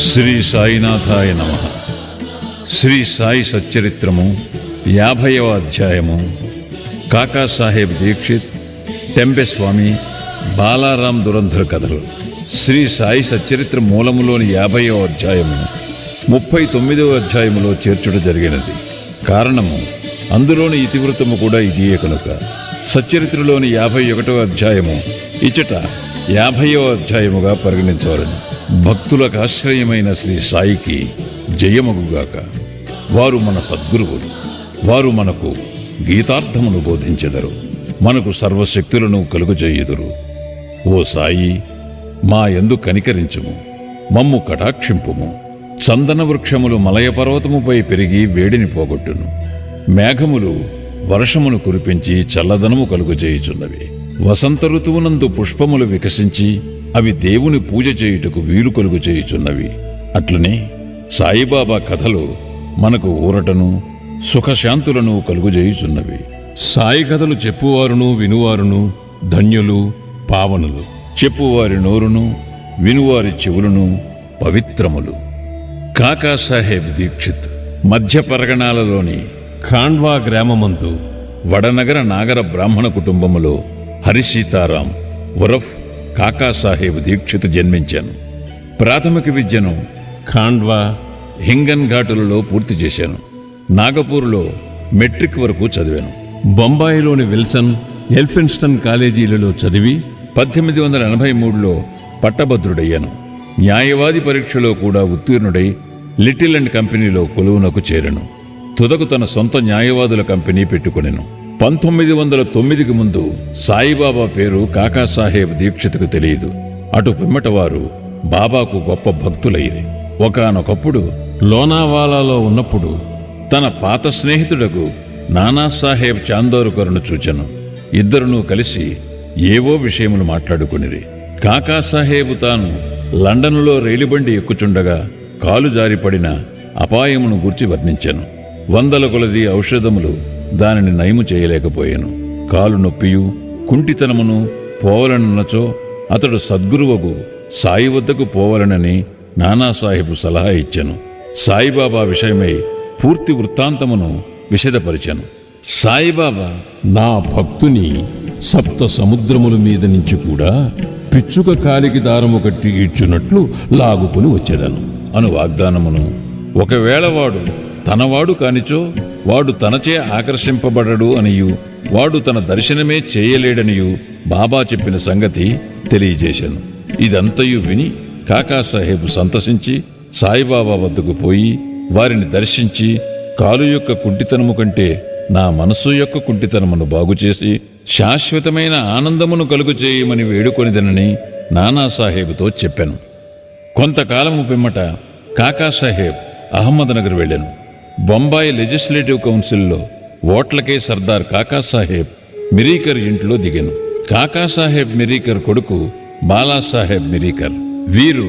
శ్రీ సాయినాథాయ నమః. శ్రీ సాయి సచ్చరిత్రము 50వ అధ్యాయము. కాకాసాహెబ్ దీక్షిత్, టెంబెస్వామి, బాలారాం దురంధర్ కథలు. శ్రీ సాయి సచ్చరిత్ర మూలములోని 50వ అధ్యాయము 39వ అధ్యాయములో చేర్చుట జరిగినది. కారణము అందులోని ఇతివృత్తము కూడా ఇదియే కనుక సచ్చరిత్రలోని 51వ అధ్యాయము ఇచ్చట 50వ అధ్యాయముగా పరిగణించవలను. భక్తులకు ఆశ్రయమైన శ్రీ సాయికి జయమగుగాక. వారు మన సద్గురువులు. వారు మనకు గీతార్థమును బోధించెదరు, మనకు సర్వశక్తులను కలుగజేయుదురు. ఓ సాయి, మా యందు కనికరించుము, మమ్ము కటాక్షింపుము. చందన వృక్షములు మలయ పర్వతముపై పెరిగి వేడిని పోగొట్టును. మేఘములు వర్షమును కురిపించి చల్లదనము కలుగజేయుచున్నవి. వసంత ఋతువునందు పుష్పములు వికసించి అవి దేవుని పూజ చేయుటకు వీలు కలుగు చేయుచున్నవి. అట్లనే సాయిబాబా కథలు మనకు ఊరటను సుఖశాంతులను కలుగుజేయుచున్నవి. సాయి కథలు చెప్పువారును వినువారును ధన్యులు, పావనులు. చెప్పువారి నోరును వినువారి చెవులను పవిత్రములు. కాకాసాహెబ్ దీక్షిత్ మధ్య పరగణాలలోని ఖాండ్వా గ్రామమందు వడనగర నాగర బ్రాహ్మణ కుటుంబములో హరిసీతారాం ఉరఫ్ కాకాసాహెబ్ దీక్షిత్ జన్మించాను. ప్రాథమిక విద్యను ఖాండ్వా, హింగన్ ఘాటులలో పూర్తి చేశాను. నాగపూర్లో మెట్రిక్ వరకు చదివాను. బొంబాయిలోని విల్సన్, ఎల్ఫిన్స్టన్ కాలేజీలలో చదివి 1883లో పట్టభద్రుడయ్యాను. న్యాయవాది పరీక్షలో కూడా ఉత్తీర్ణుడై లిటిల్ అండ్ కంపెనీలో కొలువునకు చేరెను. తుదకు తన సొంత న్యాయవాదుల కంపెనీ పెట్టుకొనెను. 1909కి ముందు సాయిబాబా పేరు కాకాసాహెబ్ దీక్షిత్కు తెలియదు. అటు పిమ్మట వారు బాబాకు గొప్ప భక్తులైరి. ఒకానొకప్పుడు లోనావాలాలో ఉన్నప్పుడు తన పాత స్నేహితుడకు నానాసాహెబ్ చాందోర్కర్ను చూచెను. ఇద్దరునూ కలిసి ఏవో విషయములు మాట్లాడుకునిరి. కాకాసాహెబ్ తాను లండనులో రైలుబండి ఎక్కుచుండగా కాలు జారిపడిన అపాయమును గూర్చి వర్ణించెను. 100 కొలది ఔషధములు దానిని నయము చేయలేకపోయాను. కాలు నొప్పియు కుంటితనమును పోవలనన్నచో అతడు సద్గురువగు సాయి వద్దకు పోవలనని నానాసాహెబు సలహా ఇచ్చెను. సాయిబాబా విషయమై పూర్తి వృత్తాంతమును విశదపరిచెను. సాయిబాబా, నా భక్తుని సప్త సముద్రముల మీద నుంచి కూడా పిచ్చుక కాలికి దారము కట్టి ఈడ్చున్నట్లు లాగుకుని వచ్చేదను అను వాగ్దానమును, ఒకవేళ వాడు తనవాడు కానిచో వాడు తనచే ఆకర్షింపబడడు అనియు వాడు తన దర్శనమే చేయలేడనియు బాబా చెప్పిన సంగతి తెలియజేశాను. ఇదంతయు విని కాకాసాహెబ్ సంతసించి సాయిబాబా వద్దకు పోయి వారిని దర్శించి కాలు యొక్క కుంటితనము కంటే నా మనస్సు యొక్క కుంటితనమును బాగుచేసి శాశ్వతమైన ఆనందమును కలుగు చేయమని వేడుకొనిదనని నానాసాహెబ్తో చెప్పాను. కొంతకాలము పిమ్మట కాకాసాహెబ్ అహ్మద్నగర్ వెళ్ళాను. బొంబాయి లెజిస్లేటివ్ కౌన్సిల్లో ఓట్లకే సర్దార్ కాకాసాహెబ్ మిరీకర్ ఇంట్లో దిగాను. కాకాసాహెబ్ మిరీకర్ కొడుకు బాలాసాహెబ్ మిరీకర్. వీరు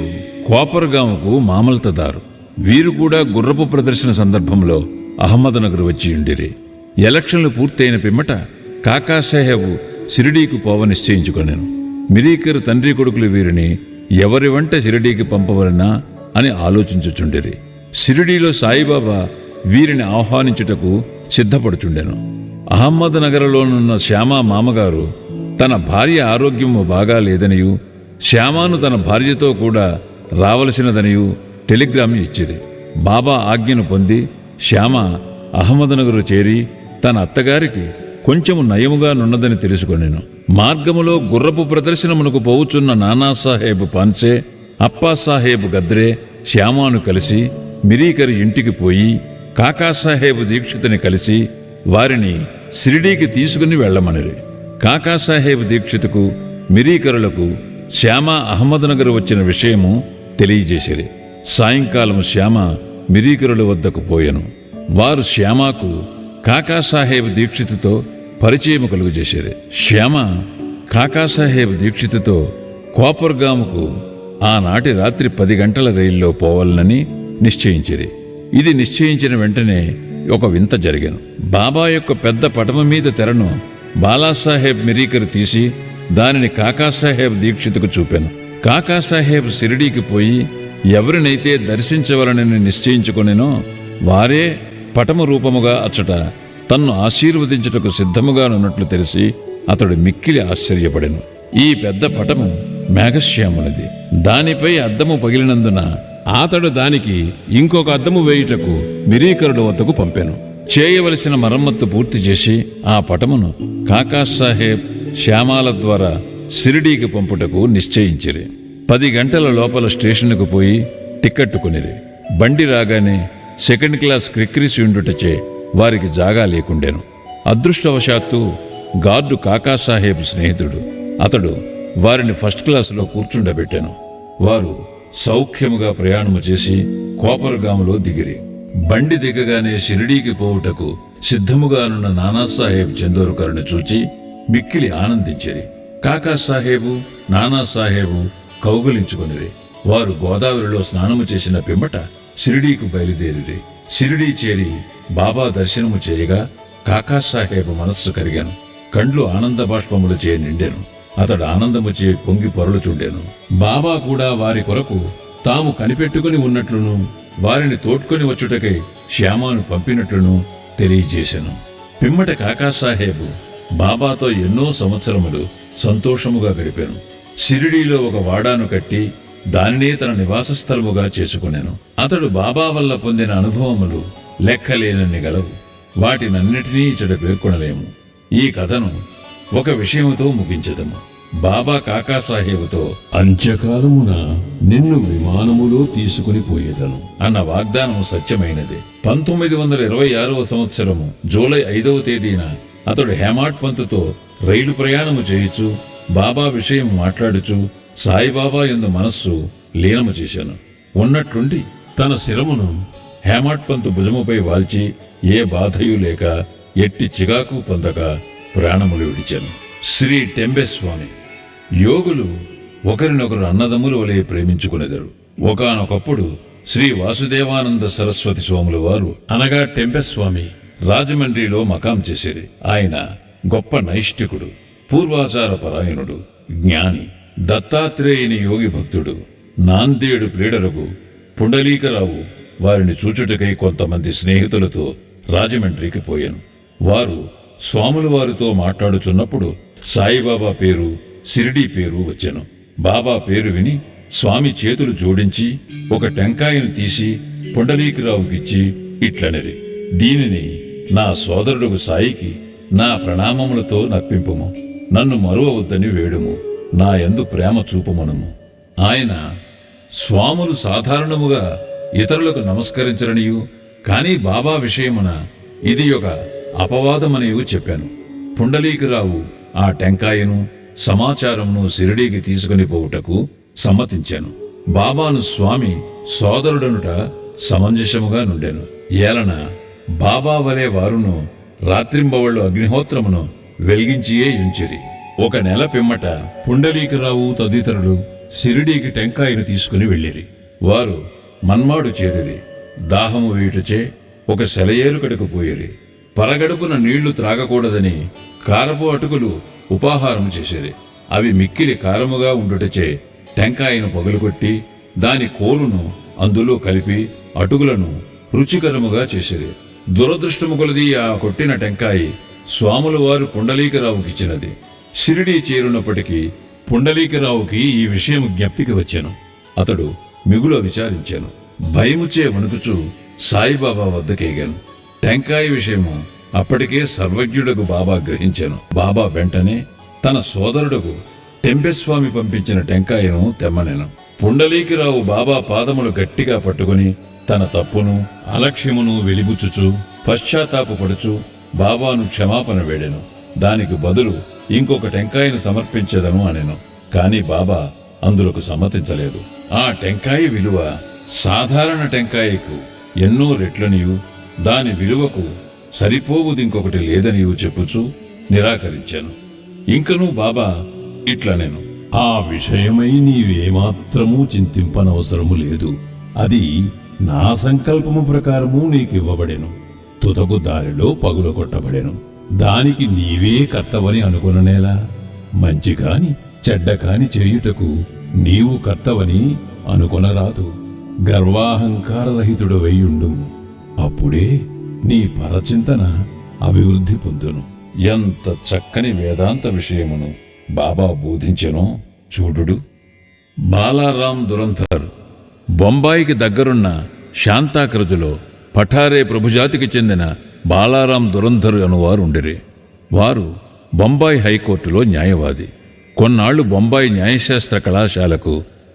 కోపర్గాంకు మామల్తదారు. వీరు కూడా గుర్రపు ప్రదర్శన సందర్భంలో అహ్మద్నగర్ వచ్చి ఉండిరి. ఎలక్షన్లు పూర్తయిన పిమ్మట కాకాసాహెబ్ షిరిడీకి పోవ నిశ్చయించుకొనెను. మిరీకర్ తండ్రి కొడుకులు వీరిని ఎవరి వంట షిరిడీకి పంపవలనా అని ఆలోచించుచుండిరి. షిరిడీలో సాయిబాబా వీరిని ఆహ్వానించుటకు సిద్ధపడుచుండెను. అహ్మద్నగర్లోనున్న శ్యామా మామగారు తన భార్య ఆరోగ్యము బాగా లేదనియు శ్యామాను తన భార్యతో కూడా రావలసినదనియు టెలిగ్రామ్ ఇచ్చిరి. బాబా ఆజ్ఞను పొంది శ్యామ అహ్మద్నగరు చేరి తన అత్తగారికి కొంచెము నయముగా నున్నదని తెలుసుకొనెను. మార్గములో గుర్రపు ప్రదర్శనమునకు పోవుచున్న నానాసాహెబ్ పాన్సే, అప్పాసాహెబ్ గద్రే శ్యామాను కలిసి మిరీకర్ ఇంటికి పోయి కాకాసాహెబ్ దీక్షితుని కలిసి వారిని షిరిడీకి తీసుకుని వెళ్లమనిరి. కాకాసాహెబ్ దీక్షితుకు మిరీకరులకు శ్యామ అహ్మద్నగర్ వచ్చిన విషయము తెలియజేసిరి. సాయంకాలం శ్యామ మిరీకరుల వద్దకు పోయెను. వారు శ్యామకు కాకాసాహెబ్ దీక్షితుతో పరిచయం కలుగజేసిరి. శ్యామ కాకాసాహెబ్ దీక్షితుతో కోపర్గాముకు ఆనాటి రాత్రి 10 గంటల రైల్లో పోవాలనని నిశ్చయించిరి. ఇది నిశ్చయించిన వెంటనే ఒక వింత జరిగాను. బాబా యొక్క పెద్ద పటము మీద తెరను బాలాసాహెబ్ మిరీకర్ తీసి దానిని కాకాసాహెబ్ దీక్షితుకు చూపాను. కాకాసాహెబ్ షిరిడీకి పోయి ఎవరినైతే దర్శించవలనని నిశ్చయించుకొనెనో వారే పటము రూపముగా అచ్చట తన్ను ఆశీర్వదించుటకు సిద్ధముగానున్నట్లు తెలిసి అతడు మిక్కిలి ఆశ్చర్యపడెను. ఈ పెద్ద పటము మేఘశ్యామునిది. దానిపై అద్దము పగిలినందున అతడు దానికి ఇంకొక అద్దము వేయుటకు మిరీకరుడు వద్దకు పంపెను. చేయవలసిన మరమ్మత్తు పూర్తి చేసి ఆ పటమును కాకాసాహెబ్ శ్యామాల ద్వారా షిరిడీకి పంపుటకు నిశ్చయించిరి. 10 గంటల లోపల స్టేషన్కు పోయి టిక్కెట్టు కొనిరి. బండి రాగానే సెకండ్ క్లాస్ క్రిక్కిరిసి ఉండుటచే వారికి జాగా లేకుండెను. అదృష్టవశాత్తు గార్డు కాకాసాహెబ్ స్నేహితుడు. అతడు వారిని ఫస్ట్ క్లాసులో కూర్చుండబెట్టాను. వారు సౌఖ్యముగా ప్రయాణము చేసి కోపరగాములో దిగిరి. బండి దిగగానే షిరిడీకి పోవుటకు సిద్ధముగానున్న నానాసాహెబ్ చందోర్కర్ను చూచి మిక్కిలి ఆనందించిరి. కాకాసాహెబు నానాసాహెబు కౌగులించుకొనిరి. వారు గోదావరిలో స్నానము చేసిన పిమ్మట షిరిడీకి బయలుదేరిరి. షిరిడీ చేరి బాబా దర్శనము చేయగా కాకాసాహెబు మనస్సు కరిగాను. కండ్లు ఆనంద బాష్పములచే నిండెను. అతడు ఆనందముచే పొంగి పొరలుచుండెను. బాబా కూడా వారి కొరకు తాము కనిపెట్టుకుని ఉన్నట్లును వారిని తోడ్కొని వచ్చుటకై శ్యామాను పంపినట్లును తెలియజేశాను. పిమ్మట కాకాసాహెబు బాబాతో ఎన్నో సంవత్సరములు సంతోషముగా గడిపాను. షిరిడీలో ఒక వాడాను కట్టి దానినే తన నివాస స్థలముగా చేసుకునేను. అతడు బాబా వల్ల పొందిన అనుభవములు లెక్కలేనన్ని గలవు. వాటినన్నిటినీ ఇచ్చట పేర్కొనలేము. ఈ కథను ఒక విషయముతో ముగించదము. బాబా కాకాసాహెబుతో అంత్యకాలమున నిన్ను విమానములో తీసుకుని పోయేదను అన్న వాగ్దానము సత్యమైనది. 1926వ సంవత్సరము జూలై 5వ తేదీన అతడు హేమాడ్ పంతుతో రైలు ప్రయాణము చేయుచు బాబా విషయం మాట్లాడుచు సాయిబాబా యందు మనస్సు లీనము చేశాను. ఉన్నట్లుండి తన శిరమును హేమాడ్ పంతు భుజముపై వాల్చి ఏ బాధయు లేక ఎట్టి చిగాకు పొందక ప్రాణములు విడిచాను. శ్రీ టెంబెస్వామి యోగులు ఒకరినొకరు అన్నదమ్ముల వలె ప్రేమించుకునేదరు. ఒకానొకప్పుడు శ్రీ వాసుదేవానంద సరస్వతి స్వాముల వారు అనగా టెంబెస్వామి రాజమండ్రిలో మకాం చేసేది. ఆయన గొప్ప నైష్ఠికుడు, పూర్వాచార పరాయణుడు, జ్ఞాని, దత్తాత్రేయుని యోగి భక్తుడు. నాందేడు ప్లీడరగు పుండలీకరావు వారిని చూచుటకై కొంతమంది స్నేహితులతో రాజమండ్రికి పోయాను. వారు స్వాముల వారితో మాట్లాడుచున్నప్పుడు సాయిబాబా పేరు, షిరిడీ పేరు వచ్చెను. బాబా పేరు విని స్వామి చేతులు జోడించి ఒక టెంకాయను తీసి పుండలీకరావుకిచ్చి ఇట్లనది, దీనిని నా సోదరుడు సాయికి నా ప్రణామములతో నర్పింపుము. నన్ను మరువవద్దని వేడుము. నా యందు ప్రేమ చూపుమనుము. ఆయన స్వాములు సాధారణముగా ఇతరులకు నమస్కరించరనియు, కాని బాబా విషయమున ఇది ఒక అపవాదమనియు చెప్పాను. పుండలీకరావు ఆ టెంకాయను సమాచారమును షిరిడీకి తీసుకుని పోవుటకు సమ్మతించాను. బాబాను స్వామి సోదరుడనుట సమంజసముగా నుండెను. ఏలన బాబా వలె వారును రాత్రింబవళ్ళు అగ్నిహోత్రమును వెలిగించియే యుంచిరి. 1 నెల పిమ్మట పుండలీకరావు తదితరులు షిరిడీకి టెంకాయను తీసుకుని వెళ్ళిరి. వారు మన్మాడు చేరిరి. దాహము వేయుటచే ఒక సెలయేరు కడకు పోయిరి. పరగడుపున నీళ్లు త్రాగకూడదని కారపు అటుకులు ఉపాహారము చేసేది. అవి మిక్కిలి కారముగా ఉండుటచే టెంకాయను పగులుకొట్టి దాని కోలును అందులో కలిపి అటుకులను రుచికరముగా చేసేది. దురదృష్టము కొలది ఆ కొట్టిన టెంకాయి స్వాముల వారు పుండలీకరావుకిచ్చినది. షిరిడీ చేరున్నప్పటికీ పుండలీకరావుకి ఈ విషయం జ్ఞప్తికి వచ్చాను. అతడు మిగుల విచారించాను. భయముచే వణుకుచూ సాయిబాబా వద్దకేగాను. టెంకాయ విషయము అప్పటికే సర్వజ్ఞుడకు బాబా గ్రహించాను. బాబా వెంటనే తన సోదరుడకు టెంబెస్వామి పంపించిన టెంకాయను తెమ్మనెను. పుండలీకరావు బాబా పాదములు గట్టిగా పట్టుకుని తన తప్పును అలక్ష్యమును వెలిబుచ్చుచు పశ్చాత్తాపపడుచు బాబాను క్షమాపణ వేడెను. దానికి బదులు ఇంకొక టెంకాయను సమర్పించదను అనెను. కాని బాబా అందులకు సమ్మతించలేదు. ఆ టెంకాయ విలువ సాధారణ టెంకాయకు ఎన్నో రెట్లనియు దాని విలువకు సరిపోవుదింకొకటి లేదనియు చెప్పుచూ నిరాకరించాను. ఇంకనూ బాబా ఇట్లనెను, ఆ విషయమై నీవేమాత్రమూ చింతింపనవసరము లేదు. అది నా సంకల్పము ప్రకారము నీకివ్వబడెను. తుదకు దారిలో పగుల కొట్టబడెను. దానికి నీవే కర్తవని అనుకొననేలా? మంచి కాని చెడ్డ కాని చేయుటకు నీవు కర్తవని అనుకొనరాదు. గర్వాహంకారరహితుడు వెయ్యుండు. అప్పుడే నీ పరచింతన అభివృద్ధి పొందును. ఎంత చక్కని వేదాంత విషయమును బాబా బోధించెనో చూడుడు. బాలారాం దురంధర్ బొంబాయికి దగ్గరున్న శాంతాక్రజులో పఠారే ప్రభుజాతికి చెందిన బాలారాం దురంధర్ అనువారు ఉండిరి. వారు బొంబాయి హైకోర్టులో న్యాయవాది. కొన్నాళ్లు బొంబాయి న్యాయశాస్త్ర కళాశాలకు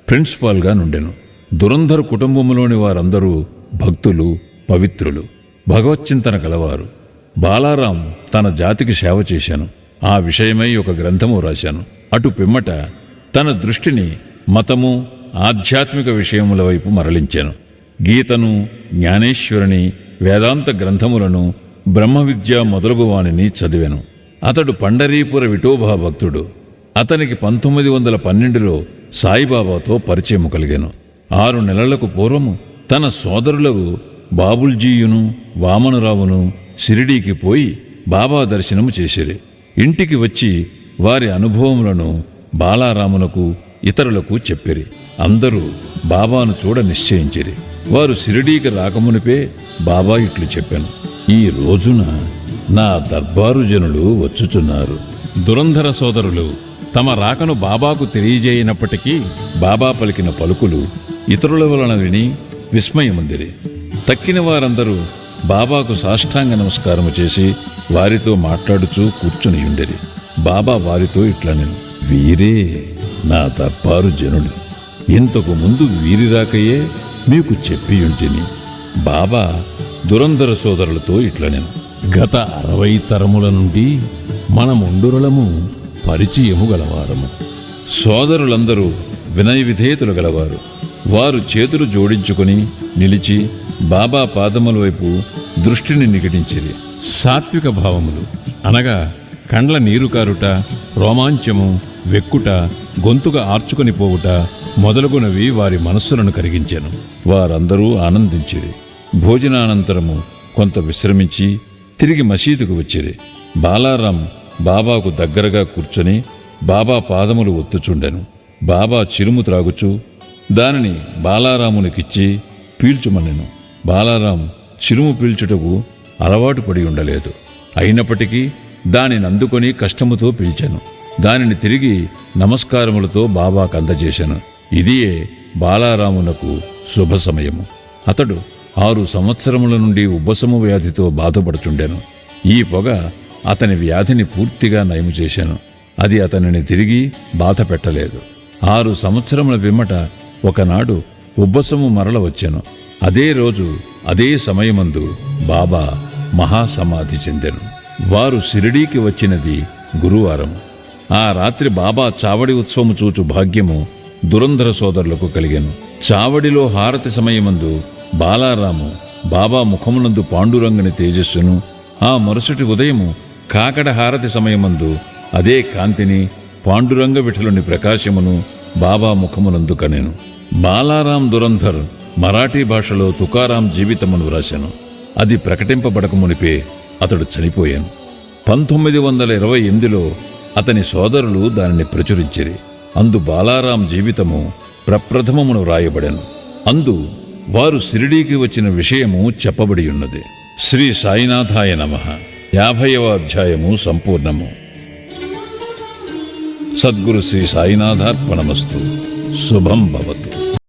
ప్రిన్సిపాల్గా నుండెను. దురంధర్ కుటుంబంలోని వారందరూ భక్తులు, పవిత్రులు, భగవచ్చింతన కలవారు. బాలారాం తన జాతికి సేవ చేశాను. ఆ విషయమై ఒక గ్రంథము రాశాను. అటు పిమ్మట తన దృష్టిని మతము, ఆధ్యాత్మిక విషయముల వైపు మరలించాను. గీతను, జ్ఞానేశ్వరిని, వేదాంత గ్రంథములను, బ్రహ్మ విద్య మొదలగు వానిని చదివాను. అతడు పండరీపుర విఠోబా భక్తుడు. అతనికి 1912లో సాయిబాబాతో పరిచయము కలిగాను. 6 నెలలకు పూర్వము తన సోదరులకు బాబుల్జీయును, వామనరావును షిరిడీకి పోయి బాబా దర్శనము చేసిరి. ఇంటికి వచ్చి వారి అనుభవములను బాలారామునకు, ఇతరులకు చెప్పిరి. అందరూ బాబాను చూడ నిశ్చయించిరి. వారు షిరిడీకి రాకమునిపే బాబా ఇట్లు చెప్పాను: ఈ రోజున నా దర్బారు జనులు వచ్చుచున్నారు. దురంధర సోదరులు తమ రాకను బాబాకు తెలియజేయనప్పటికీ బాబా పలికిన పలుకులు ఇతరుల వలన విని విస్మయముందిరి. తక్కిన వారందరూ బాబాకు సాష్టాంగ నమస్కారము చేసి వారితో మాట్లాడుచూ కూర్చునియుండిరి. బాబా వారితో ఇట్లనెను: వీరే నా దర్బారు జనులు. ఇంతకు ముందు వీరి రాకయే మీకు చెప్పియుంటిని. బాబా దురంధర సోదరులతో ఇట్లనెను: గత 60 తరముల నుండి మనముండురలము పరిచయము గలవారము. సోదరులందరూ వినయ విధేయతలు గలవారు. వారు చేతులు జోడించుకుని నిలిచి బాబా పాదముల వైపు దృష్టిని నిగిడించిరి. సాత్విక భావములు అనగా కండ్ల నీరు కారుట, రోమాంచము, వెక్కుట, గొంతుగా ఆర్చుకొని పోవుట మొదలగునవి వారి మనస్సులను కరిగించెను. వారందరూ ఆనందించిరి. భోజనానంతరము కొంత విశ్రమించి తిరిగి మసీదుకు వచ్చిరి. బాలారాం బాబాకు దగ్గరగా కూర్చొని బాబా పాదములు ఒత్తుచుండెను. బాబా చిరుము త్రాగుచూ దానిని బాలారామునికిచ్చి పీల్చుమనెను. బాలారాం చిరుము పీల్చుటకు అలవాటు పడి ఉండలేదు. అయినప్పటికీ దానిని అందుకొని కష్టముతో పీల్చాను. దానిని తిరిగి నమస్కారములతో బాబాకు అందజేశాను. ఇదియే బాలారామునకు శుభ సమయము. అతడు 6 సంవత్సరముల నుండి ఉబ్బసము వ్యాధితో బాధపడుచుండెను. ఈ పొగ అతని వ్యాధిని పూర్తిగా నయము చేశాను. అది అతనిని తిరిగి బాధ పెట్టలేదు. 6 సంవత్సరముల పిమ్మట ఒకనాడు ఉబ్బసము మరల వచ్చెను. అదే రోజు అదే సమయమందు బాబా మహాసమాధి చెందెను. వారు షిరిడీకి వచ్చినది గురువారం. ఆ రాత్రి బాబా చావడి ఉత్సవము చూచు భాగ్యము దురంధర సోదరులకు కలిగెను. చావడిలో హారతి సమయమందు బాలారాము బాబా ముఖమునందు పాండురంగని తేజస్సును, ఆ మరుసటి ఉదయము కాకడ హారతి సమయమందు అదే కాంతిని, పాండురంగ విఠలుని ప్రకాశమును బాబా ముఖమునందు కనెను. బాలారాం దురంధర్ మరాఠీ భాషలో తుకారాం జీవితమును వ్రాసెను. అది ప్రకటింపబడకమునిపే అతడు చనిపోయాను. 1928లో అతని సోదరులు దానిని ప్రచురించిరి. అందు బాలారాం జీవితము ప్రప్రథమమును వ్రాయబడెను. అందు వారు షిరిడీకి వచ్చిన విషయము చెప్పబడి ఉన్నది. శ్రీ సాయినాథాయ నమః. 50వ అధ్యాయము సంపూర్ణము. సద్గురు శ్రీ సాయినాథార్పణమస్తు. శుభం భవతు.